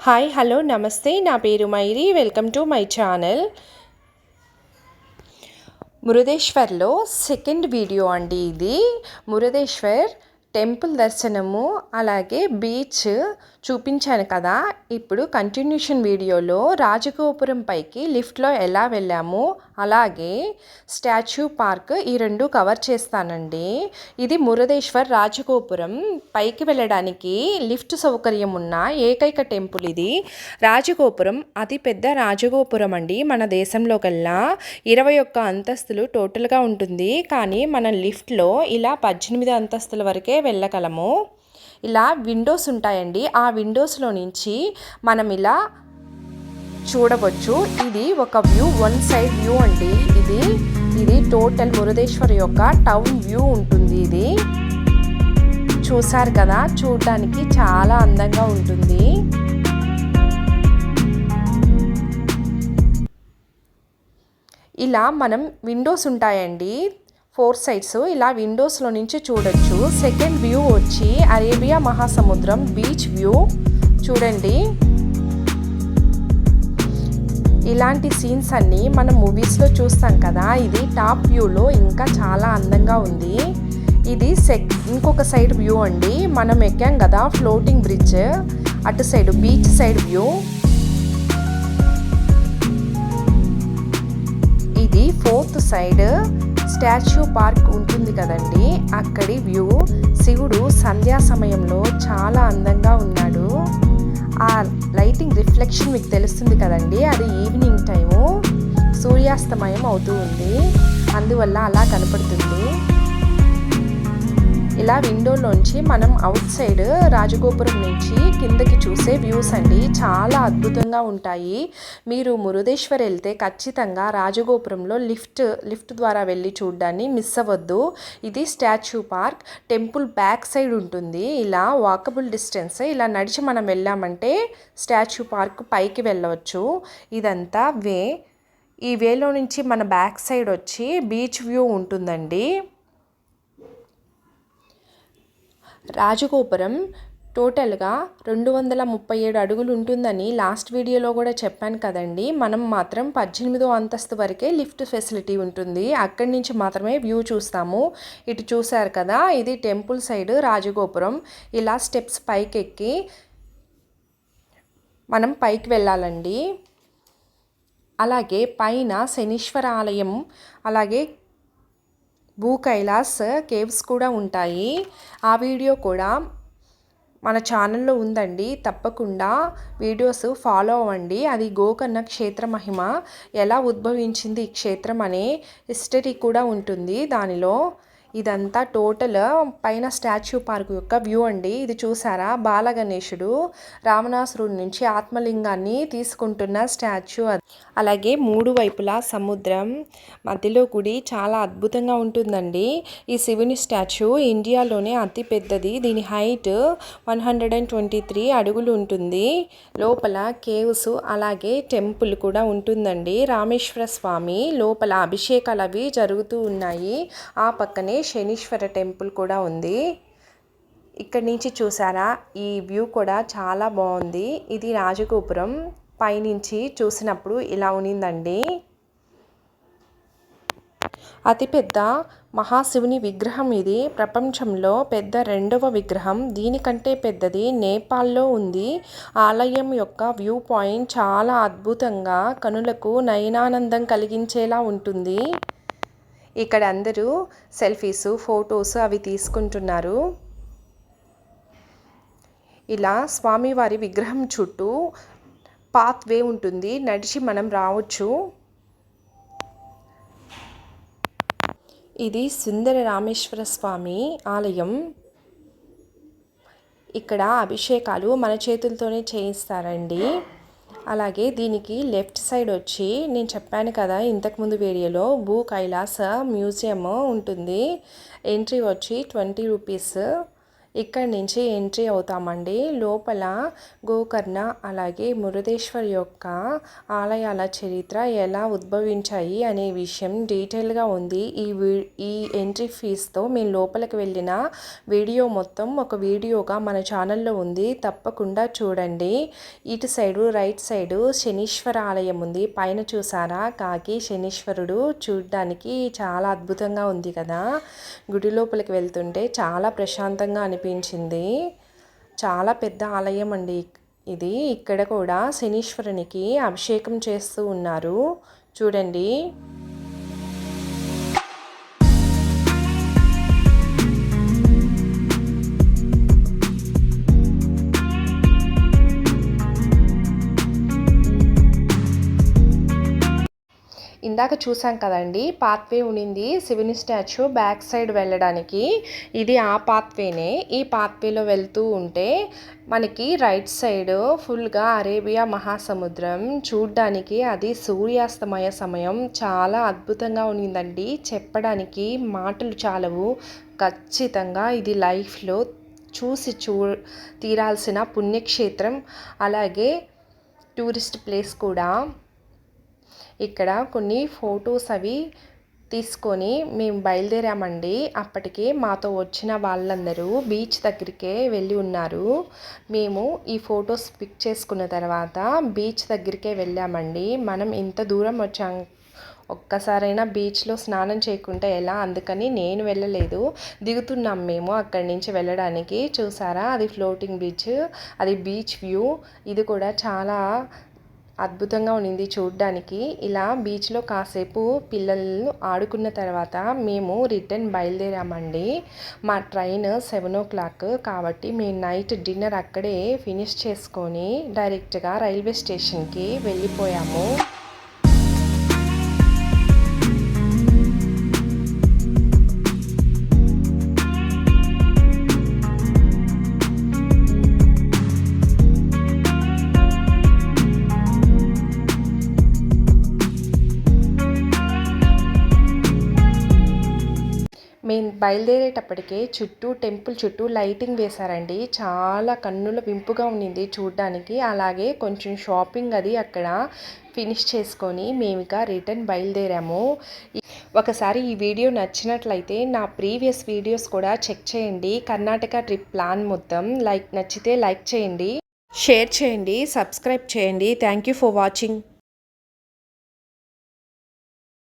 Hi hello నమస్తే నా పేరు మైరి వెల్కమ్ టు మై ఛానల్. మురుదేశ్వర్లో సెకండ్ వీడియో అండి ఇది. మురుదేశ్వర్ టెంపుల్ దర్శనము అలాగే బీచ్ చూపించాను కదా. ఇప్పుడు కంటిన్యూషన్ వీడియోలో రాజగోపురం పైకి లిఫ్ట్లో ఎలా వెళ్ళాము అలాగే స్టాచ్యూ పార్క్ ఈ రెండు కవర్ చేస్తానండి. ఇది మురుదేశ్వర్ రాజగోపురం పైకి వెళ్ళడానికి లిఫ్ట్ సౌకర్యం ఉన్న ఏకైక టెంపుల్ ఇది. రాజగోపురం అతి పెద్ద రాజగోపురం అండి మన దేశంలో కల్లా. 21 అంతస్తులు టోటల్గా ఉంటుంది. కానీ మన లిఫ్ట్లో ఇలా 18 అంతస్తుల వరకే వెళ్ళగలము. ఇలా విండోస్ ఉంటాయండి. ఆ విండోస్లో నుంచి మనం ఇలా చూడవచ్చు. ఇది ఒక వ్యూ, వన్ సైడ్ వ్యూ అండి. ఇది టోటల్ మురుదేశ్వర్ యొక్క టౌన్ వ్యూ ఉంటుంది. ఇది చూసారు కదా, చూడడానికి చాలా అందంగా ఉంటుంది. ఇలా మనం విండోస్ ఉంటాయండి 4 సైడ్స్. ఇలా విండోస్లో నుంచి చూడొచ్చు. సెకండ్ వ్యూ వచ్చి అరేబియా మహాసముద్రం బీచ్ వ్యూ చూడండి. ఇలాంటి సీన్స్ అన్నీ మనం మూవీస్లో చూస్తాం కదా. ఇది టాప్ వ్యూలో ఇంకా చాలా అందంగా ఉంది. ఇది ఇంకొక సైడ్ వ్యూ అండి. మనం ఎక్కాం కదా ఫ్లోటింగ్ బ్రిడ్జ్, అటు సైడ్ బీచ్ సైడ్ వ్యూ. ఇది 4th సైడ్ స్టాచ్యూ పార్క్ ఉంటుంది కదండి, అక్కడి వ్యూ. శివుడు సంధ్యా సమయంలో చాలా అందంగా ఉన్నాడు. ఆ లైటింగ్ రిఫ్లెక్షన్ మీకు తెలుస్తుంది కదండి, అది ఈవినింగ్ టైము సూర్యాస్తమయం అవుతూ ఉంది, అందువల్ల అలా కనపడుతుంది. ఇలా విండోలోంచి మనం అవుట్ సైడ్ రాజగోపురం నుంచి కిందకి చూసే వ్యూస్ అండి చాలా అద్భుతంగా ఉంటాయి. మీరు మురుదేశ్వర్ వెళ్తే ఖచ్చితంగా రాజగోపురంలో లిఫ్ట్ ద్వారా వెళ్ళి చూడడాన్ని మిస్ అవ్వద్దు. ఇది statue park temple back side ఉంటుంది. ఇలా వాకబుల్ డిస్టెన్స్, ఇలా నడిచి మనం వెళ్ళామంటే స్టాచ్యూ పార్క్ పైకి వెళ్ళవచ్చు. ఇదంతా వే. ఈ వేలో నుంచి మన బ్యాక్ సైడ్ వచ్చి బీచ్ వ్యూ ఉంటుందండి. రాజగోపురం టోటల్గా 237 అడుగులు ఉంటుందని లాస్ట్ వీడియోలో కూడా చెప్పాను కదండి. మనం మాత్రం 18వ అంతస్తు వరకే లిఫ్ట్ ఫెసిలిటీ ఉంటుంది. అక్కడి నుంచి మాత్రమే వ్యూ చూస్తాము. ఇటు చూసారు కదా, ఇది టెంపుల్ సైడ్ రాజగోపురం. ఇలా స్టెప్స్ పైకి ఎక్కి మనం పైకి వెళ్ళాలండి. అలాగే పైన శనీశ్వర ఆలయం, అలాగే భూ కైలాస్ కేవ్స్ కూడా ఉంటాయి. ఆ వీడియో కూడా మన ఛానల్లో ఉందండి. తప్పకుండా వీడియోస్ ఫాలో అవ్వండి. అది గోకర్ణ క్షేత్ర మహిమ, ఎలా ఉద్భవించింది ఈ క్షేత్రం అనే హిస్టరీ కూడా ఉంటుంది దానిలో. ఇదంతా టోటల్ పైన స్టాచ్యూ పార్క్ యొక్క వ్యూ అండి. ఇది చూసారా, బాలగణేశుడు రావణాసురుడి నుంచి ఆత్మలింగాన్ని తీసుకుంటున్న స్టాచ్యూ. అలాగే 3 వైపులా సముద్రం, మధ్యలో గుడి చాలా అద్భుతంగా ఉంటుందండి. ఈ శివుని స్టాచ్యూ ఇండియాలోనే అతి పెద్దది. దీని హైట్ 123 అడుగులు ఉంటుంది. లోపల కేవ్స్ అలాగే టెంపుల్ కూడా ఉంటుందండి. రామేశ్వర స్వామి లోపల అభిషేకాలు అవి జరుగుతూ ఉన్నాయి. ఆ పక్కనే శనీశ్వర టెంపుల్ కూడా ఉంది. ఇక్కడి నుంచి చూసారా, ఈ వ్యూ కూడా చాలా బాగుంది. ఇది రాజగోపురం పైనుంచి చూసినప్పుడు ఇలా ఉన్నిందండి. అతిపెద్ద మహాశివుని విగ్రహం ఇది. ప్రపంచంలో పెద్ద 2వ విగ్రహం. దీనికంటే పెద్దది నేపాల్లో ఉంది. ఆలయం యొక్క వ్యూ పాయింట్ చాలా అద్భుతంగా కనులకు నయనానందం కలిగించేలా ఉంటుంది. ఇక్కడ అందరూ సెల్ఫీస్, ఫొటోస్ అవి తీసుకుంటున్నారు. ఇలా స్వామివారి విగ్రహం చుట్టూ పాత్ వే ఉంటుంది, నడిచి మనం రావచ్చు. ఇది సుందర రామేశ్వర స్వామి ఆలయం. ఇక్కడ అభిషేకాలు మన చేతులతోనే చేయిస్తారండి. అలాగే దీనికి లెఫ్ట్ సైడ్ వచ్చి నేను చెప్పాను కదా ఇంతకుముందు వీడియోలో, భూ కైలాస మ్యూజియం ఉంటుంది. ఎంట్రీ వచ్చి 20 రూపీస్. ఇక్కడి నుంచి ఎంట్రీ అవుతామండి. లోపల గోకర్ణ అలాగే మురుదేశ్వర్ యొక్క ఆలయాల చరిత్ర ఎలా ఉద్భవించాయి అనే విషయం డీటెయిల్గా ఉంది. ఈ ఎంట్రీ ఫీజుతో మేము లోపలికి వెళ్ళిన వీడియో మొత్తం ఒక వీడియోగా మన ఛానల్లో ఉంది, తప్పకుండా చూడండి. ఇటు సైడు రైట్ సైడు శనీశ్వర ఆలయం ఉంది. పైన చూసారా కాకి శనీశ్వరుడు, చూడ్డానికి చాలా అద్భుతంగా ఉంది కదా. గుడి లోపలికి వెళ్తుంటే చాలా ప్రశాంతంగా అనిపించింది. చాలా పెద్ద ఆలయం అండి ఇది. ఇక్కడ కూడా శనీశ్వరునికి అభిషేకం చేస్తూ ఉన్నారు చూడండి. ఇందాక చూసాం కదండి, పాత్వే ఉనింది శివుని స్టాచ్యూ బ్యాక్ సైడ్ వెళ్ళడానికి. ఇది ఆ పాత్వేనే. ఈ పాత్వేలో వెళ్తూ ఉంటే మనకి రైట్ సైడ్ ఫుల్గా అరేబియా మహాసముద్రం చూడ్డానికి, అది సూర్యాస్తమయ సమయం చాలా అద్భుతంగా ఉన్నిందండి. చెప్పడానికి మాటలు చాలవు. ఖచ్చితంగా ఇది లైఫ్లో చూసి తీరాల్సిన పుణ్యక్షేత్రం, అలాగే టూరిస్ట్ ప్లేస్ కూడా. ఇక్కడ కొన్ని ఫొటోస్ అవి తీసుకొని మేము బయలుదేరామండి. అప్పటికే మాతో వచ్చిన వాళ్ళందరూ బీచ్ దగ్గరికే వెళ్ళి ఉన్నారు. మేము ఈ ఫొటోస్ పిక్ చేసుకున్న తర్వాత బీచ్ దగ్గరికే వెళ్ళామండి. మనం ఇంత దూరం వచ్చాం, ఒక్కసారైనా బీచ్లో స్నానం చేయకుంటే ఎలా, అందుకని నేను వెళ్ళలేదు. దిగుతున్నాం మేము అక్కడి నుంచి వెళ్ళడానికి. చూసారా, అది ఫ్లోటింగ్ బీచ్, అది బీచ్ వ్యూ. ఇది కూడా చాలా అద్భుతంగా ఉన్నింది చూడ్డానికి. ఇలా బీచ్లో కాసేపు పిల్లలు ఆడుకున్న తర్వాత మేము రిటర్న్ బయలుదేరామండి. మా ట్రైన్ 7 o'clock కాబట్టి మేము నైట్ డిన్నర్ అక్కడే ఫినిష్ చేసుకొని డైరెక్ట్గా రైల్వే స్టేషన్కి వెళ్ళిపోయాము. మేము బయలుదేరేటప్పటికే టెంపుల్ చుట్టూ లైటింగ్ వేశారండి. చాలా కన్నుల వింపుగా ఉండింది చూడ్డానికి. అలాగే కొంచెం షాపింగ్ అది అక్కడ ఫినిష్ చేసుకొని మేము ఇక రిటర్న్ బయలుదేరాము. ఒకసారి ఈ వీడియో నచ్చినట్లయితే నా ప్రీవియస్ వీడియోస్ కూడా చెక్ చేయండి. కర్ణాటక ట్రిప్ ప్లాన్ మొత్తం నచ్చితే లైక్ చేయండి, షేర్ చేయండి, సబ్స్క్రైబ్ చేయండి. Thank you for watching.